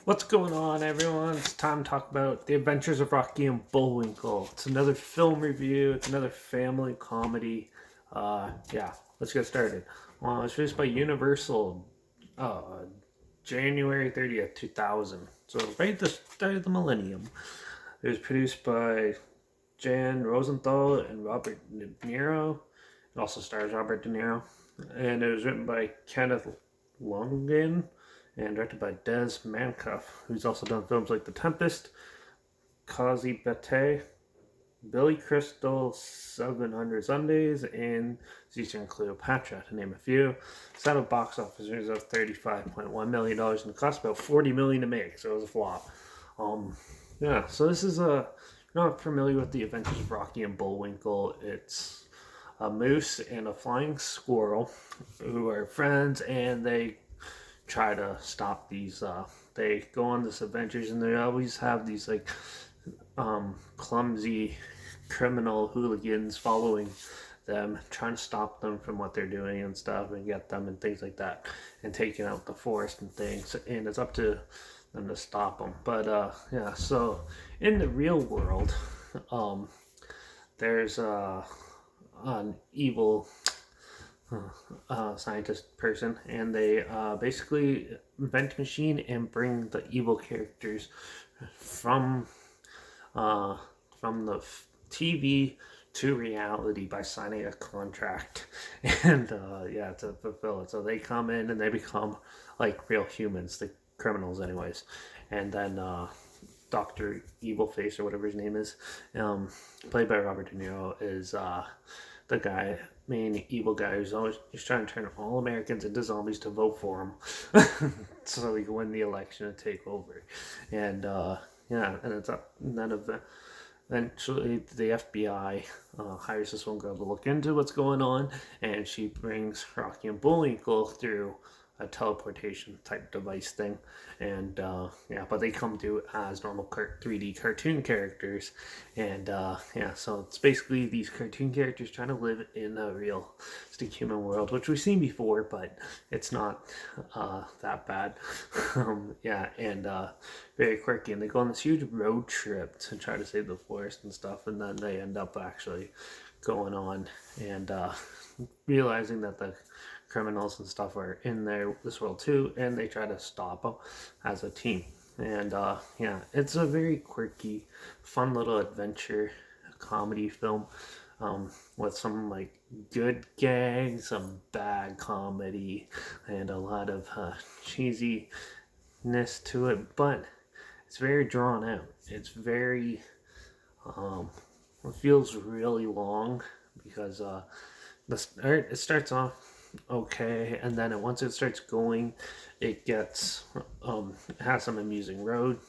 What's going on, everyone? It's time to talk about The Adventures of Rocky and Bullwinkle. It's another film review. It's another family comedy. Let's get started. Well, it was released by Universal January 30th, 2000. So right at the start of the millennium. It was produced by Jan Rosenthal and Robert De Niro. It also stars Robert De Niro. And it was written by Kenneth Longan and directed by Des Mankoff, who's also done films like The Tempest, Cosy Bete, Billy Crystal, 700 Sundays, and Caesar and Cleopatra, to name a few. Set of box office of $35.1 million and it cost about $40 million to make, so it was a flop. So this is a, not familiar with The Adventures of Rocky and Bullwinkle. It's a moose and a flying squirrel who are friends, and they try to stop these. They go on this adventures, and they always have these clumsy criminal hooligans following them, trying to stop them from what they're doing and stuff, and get them and things like that, and taking out the forest and things. And it's up to them to stop them. But so in the real world, there's an evil scientist person, and they basically invent a machine and bring the evil characters from the TV to reality by signing a contract and to fulfill it. So they come in and they become like real humans, the criminals anyways. And then Dr. Evilface, or whatever his name is, played by Robert De Niro, is the main evil guy who's always trying to turn all Americans into zombies to vote for him, so he can win the election and take over. And and it's up. And then eventually the FBI hires this one girl to look into what's going on, and she brings Rocky and Bullwinkle through a teleportation type device thing. And but they come to as normal 3D cartoon characters. And so it's basically these cartoon characters trying to live in a realistic human world, which we've seen before, but it's not that bad. Very quirky, and they go on this huge road trip to try to save the forest and stuff, and then they end up actually going on and realizing that the criminals and stuff are in this world too, and they try to stop them as a team. And it's a very quirky, fun little adventure comedy film with some like good gags, some bad comedy, and a lot of cheesiness to it, but it's very drawn out. It's very it feels really long because it starts off okay, and then once it starts going, it gets has some amusing road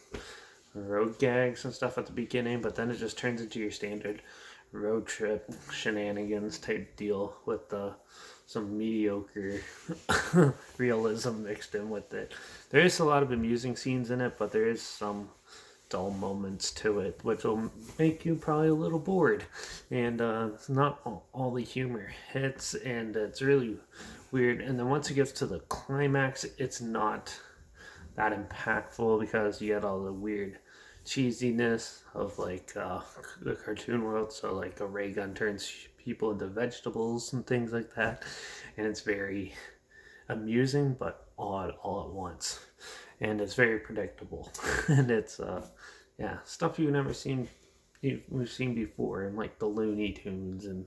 gags and stuff at the beginning, but then it just turns into your standard road trip shenanigans type deal with some mediocre realism mixed in with it. There is a lot of amusing scenes in it, but there is some dull moments to it, which will make you probably a little bored. And it's not all the humor hits, and it's really weird. And then once it gets to the climax, it's not that impactful because you get all the weird cheesiness of like the cartoon world. So like a ray gun turns people into vegetables and things like that, and it's very amusing but odd all at once, and it's very predictable. And it's stuff we've seen before in like the Looney Tunes and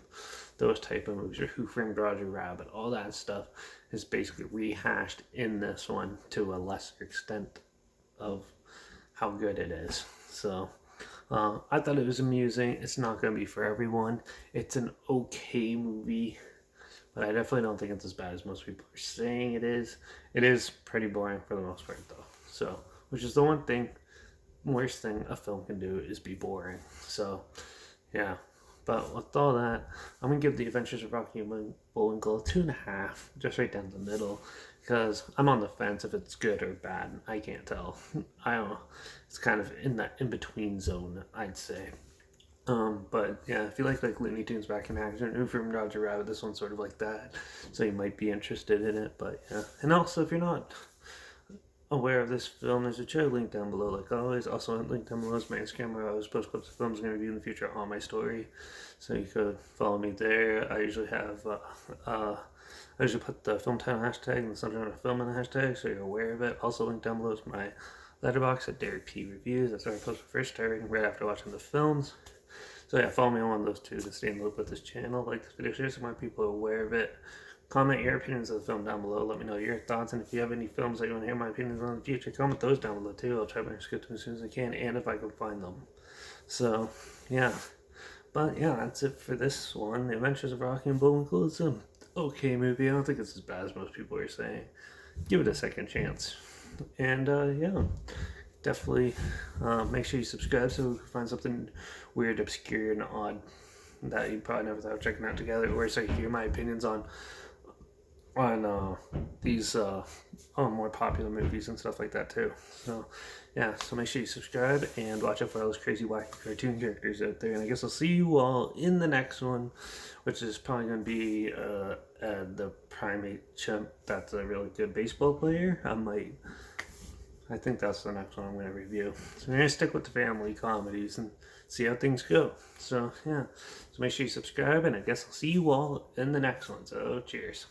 those type of movies, or Who Framed Roger Rabbit. All that stuff is basically rehashed in this one to a lesser extent of how good it is. So I thought it was amusing. It's not going to be for everyone. It's an okay movie, but I definitely don't think it's as bad as most people are saying it is. It is pretty boring for the most part, though. So, which is the worst thing a film can do, is be boring. So, yeah. But with all that, I'm going to give The Adventures of Rocky and Bullwinkle a 2.5, just right down the middle, because I'm on the fence if it's good or bad. I can't tell. I don't know. It's kind of in that in-between zone, I'd say. But yeah, if you like Looney Tunes back in action, Who Framed Roger Rabbit, this one's sort of like that, so you might be interested in it. But yeah, and also if you're not aware of this film, there's a trailer link down below, like always. Also, link down below is my Instagram where I always post clips of films I'm going to review in the future on my story. So you could follow me there. I usually have, I usually put the film title hashtag and the subject of the film in the hashtag so you're aware of it. Also, link down below is my Letterbox at Derek P Reviews. That's where I post my first star rating right after watching the films. So yeah, follow me on one of those two to stay in the loop with this channel. Like this video, share so more people are aware of it. Comment your opinions of the film down below. Let me know your thoughts, and if you have any films that you want to hear my opinions on in the future, comment those down below too. I'll try to script them as soon as I can, and if I can find them. So, yeah. But yeah, that's it for this one. The Adventures of Rocky and Bullwinkle is an okay movie. I don't think it's as bad as most people are saying. Give it a second chance. And yeah, definitely make sure you subscribe so we can find something weird, obscure, and odd that you probably never thought of checking out together, or so you can hear my opinions on these more popular movies and stuff like that too. So yeah, so make sure you subscribe and watch out for all those crazy wacky cartoon characters out there. And I guess I'll see you all in the next one, which is probably going to be the primate chimp that's a really good baseball player. I think that's the next one I'm going to review. So I'm going to stick with the family comedies and see how things go. So yeah, so make sure you subscribe, and I guess I'll see you all in the next one. So cheers.